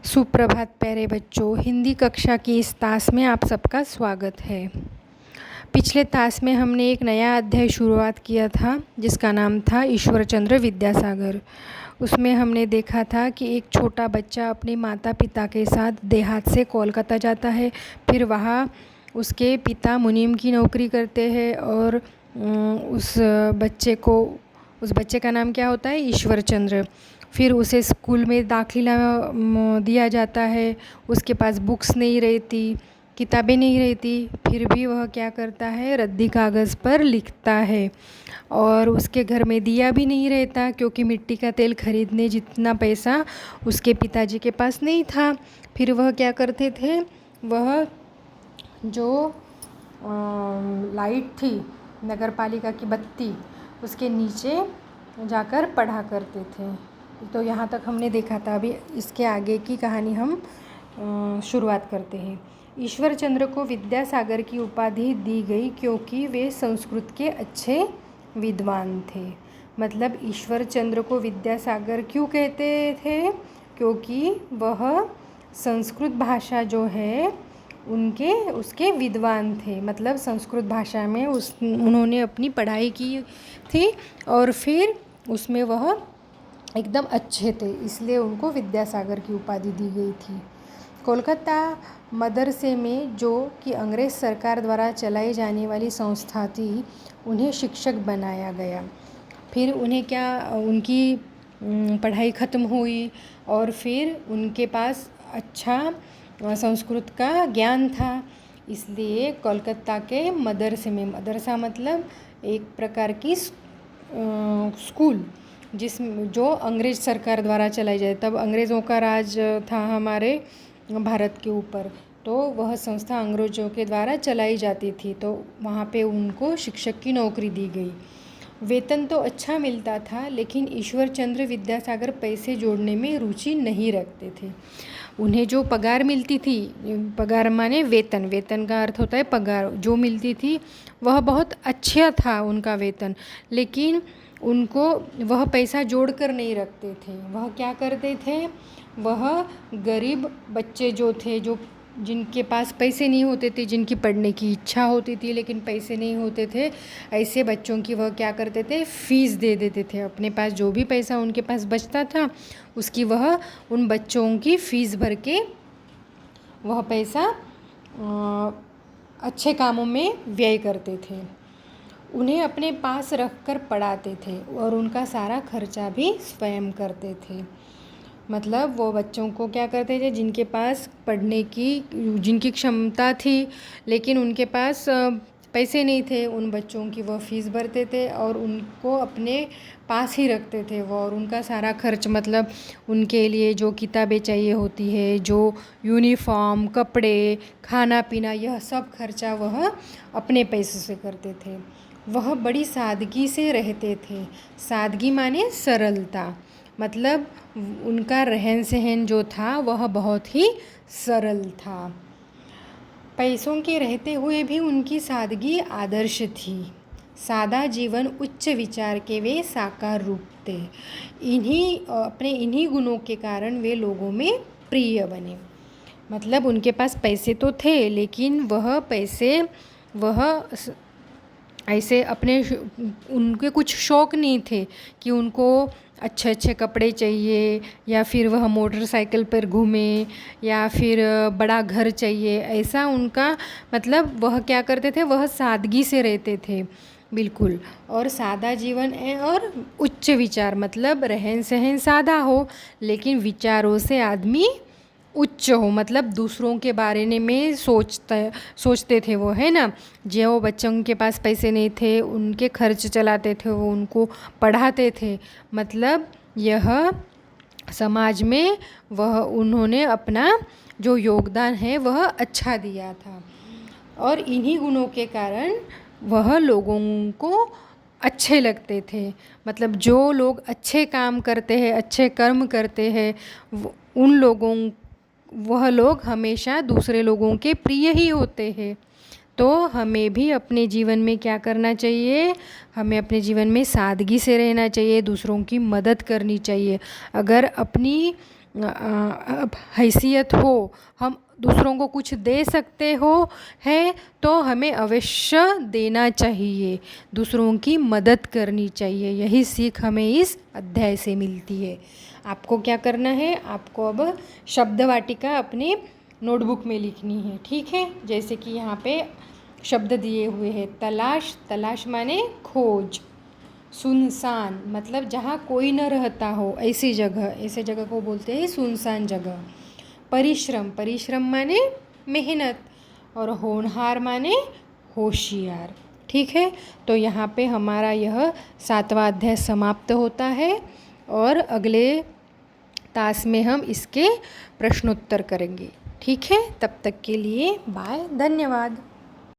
सुप्रभात प्यारे बच्चों, हिंदी कक्षा की इस तास में आप सबका स्वागत है। पिछले तास में हमने एक नया अध्याय शुरुआत किया था जिसका नाम था ईश्वरचंद्र विद्यासागर। उसमें हमने देखा था कि एक छोटा बच्चा अपने माता पिता के साथ देहात से कोलकाता जाता है। फिर वहाँ उसके पिता मुनीम की नौकरी करते हैं और उस बच्चे का नाम क्या होता है? ईश्वरचंद्र। फिर उसे स्कूल में दाखिला दिया जाता है। उसके पास बुक्स नहीं रहती, किताबें नहीं रहती, फिर भी वह क्या करता है? रद्दी कागज़ पर लिखता है। और उसके घर में दिया भी नहीं रहता क्योंकि मिट्टी का तेल खरीदने जितना पैसा उसके पिताजी के पास नहीं था। फिर वह क्या करते थे? वह जो लाइट थी, नगर पालिका की बत्ती, उसके नीचे जाकर पढ़ा करते थे। तो यहाँ तक हमने देखा था। अभी इसके आगे की कहानी हम शुरुआत करते हैं। ईश्वरचंद्र को विद्यासागर की उपाधि दी गई क्योंकि वे संस्कृत के अच्छे विद्वान थे। मतलब ईश्वरचंद्र को विद्यासागर क्यों कहते थे? क्योंकि वह संस्कृत भाषा जो है उसके विद्वान थे। मतलब संस्कृत भाषा में उन्होंने अपनी पढ़ाई की थी और फिर उसमें वह एकदम अच्छे थे, इसलिए उनको विद्यासागर की उपाधि दी गई थी। कोलकाता मदरसे में, जो कि अंग्रेज़ सरकार द्वारा चलाई जाने वाली संस्था थी, उन्हें शिक्षक बनाया गया। फिर उनकी पढ़ाई ख़त्म हुई और फिर उनके पास अच्छा संस्कृत का ज्ञान था, इसलिए कोलकाता के मदरसा मतलब एक प्रकार की स्कूल जो अंग्रेज़ सरकार द्वारा चलाई जाए। तब अंग्रेज़ों का राज था हमारे भारत के ऊपर, तो वह संस्था अंग्रेज़ों के द्वारा चलाई जाती थी। तो वहाँ पे उनको शिक्षक की नौकरी दी गई। वेतन तो अच्छा मिलता था, लेकिन ईश्वरचंद्र विद्यासागर पैसे जोड़ने में रुचि नहीं रखते थे। उन्हें जो पगार मिलती थी, पगार माने वेतन का अर्थ होता है पगार, जो मिलती थी वह बहुत अच्छा था उनका वेतन, लेकिन उनको वह पैसा जोड़ कर नहीं रखते थे। वह क्या करते थे? वह गरीब बच्चे जो थे, जिनके पास पैसे नहीं होते थे, जिनकी पढ़ने की इच्छा होती थी लेकिन पैसे नहीं होते थे, ऐसे बच्चों की वह क्या करते थे? फ़ीस दे देते थे। अपने पास जो भी पैसा उनके पास बचता था उसकी वह उन बच्चों की फ़ीस भर के वह पैसा अच्छे कामों में व्यय करते थे। उन्हें अपने पास रखकर पढ़ाते थे और उनका सारा खर्चा भी स्वयं करते थे। मतलब वो बच्चों को क्या करते थे? जिनके पास पढ़ने की जिनकी क्षमता थी लेकिन उनके पास पैसे नहीं थे, उन बच्चों की वह फ़ीस भरते थे और उनको अपने पास ही रखते थे वो, और उनका सारा खर्च, मतलब उनके लिए जो किताबें चाहिए होती है, जो यूनिफॉर्म, कपड़े, खाना पीना, यह सब खर्चा वह अपने पैसे से करते थे। वह बड़ी सादगी से रहते थे। सादगी माने सरलता। मतलब उनका रहन सहन जो था वह बहुत ही सरल था। पैसों के रहते हुए भी उनकी सादगी आदर्श थी। सादा जीवन उच्च विचार के वे साकार रूप थे। इन्हीं गुणों के कारण वे लोगों में प्रिय बने। मतलब उनके पास पैसे तो थे लेकिन वह ऐसे उनके कुछ शौक़ नहीं थे कि उनको अच्छे अच्छे कपड़े चाहिए या फिर वह मोटरसाइकिल पर घूमे या फिर बड़ा घर चाहिए, ऐसा उनका मतलब वह क्या करते थे? वह सादगी से रहते थे बिल्कुल। और सादा जीवन है और उच्च विचार, मतलब रहन सहन सादा हो लेकिन विचारों से आदमी उच्च हो, मतलब दूसरों के बारे में सोचते थे वो, है ना। जो बच्चों के पास पैसे नहीं थे उनके खर्च चलाते थे, वो उनको पढ़ाते थे। मतलब यह समाज में उन्होंने अपना जो योगदान है वह अच्छा दिया था। और इन्हीं गुणों के कारण वह लोगों को अच्छे लगते थे। मतलब जो लोग अच्छे काम करते हैं, अच्छे कर्म करते हैं, वह लोग हमेशा दूसरे लोगों के प्रिय ही होते हैं। तो हमें भी अपने जीवन में क्या करना चाहिए? हमें अपने जीवन में सादगी से रहना चाहिए, दूसरों की मदद करनी चाहिए। अगर अपनी हैसियत हो, हम दूसरों को कुछ दे सकते हो है तो हमें अवश्य देना चाहिए, दूसरों की मदद करनी चाहिए। यही सीख हमें इस अध्याय से मिलती है। आपको क्या करना है, आपको अब शब्द वाटिका अपने नोटबुक में लिखनी है, ठीक है। जैसे कि यहाँ पे शब्द दिए हुए हैं, तलाश, तलाश माने खोज, सुनसान मतलब जहाँ कोई न रहता हो, ऐसी जगह को बोलते हैं सुनसान जगह। परिश्रम, परिश्रम माने मेहनत, और होनहार माने होशियार, ठीक है। तो यहाँ पे हमारा यह 7वां अध्याय समाप्त होता है और अगले तास में हम इसके प्रश्नोत्तर करेंगे, ठीक है। तब तक के लिए बाय, धन्यवाद।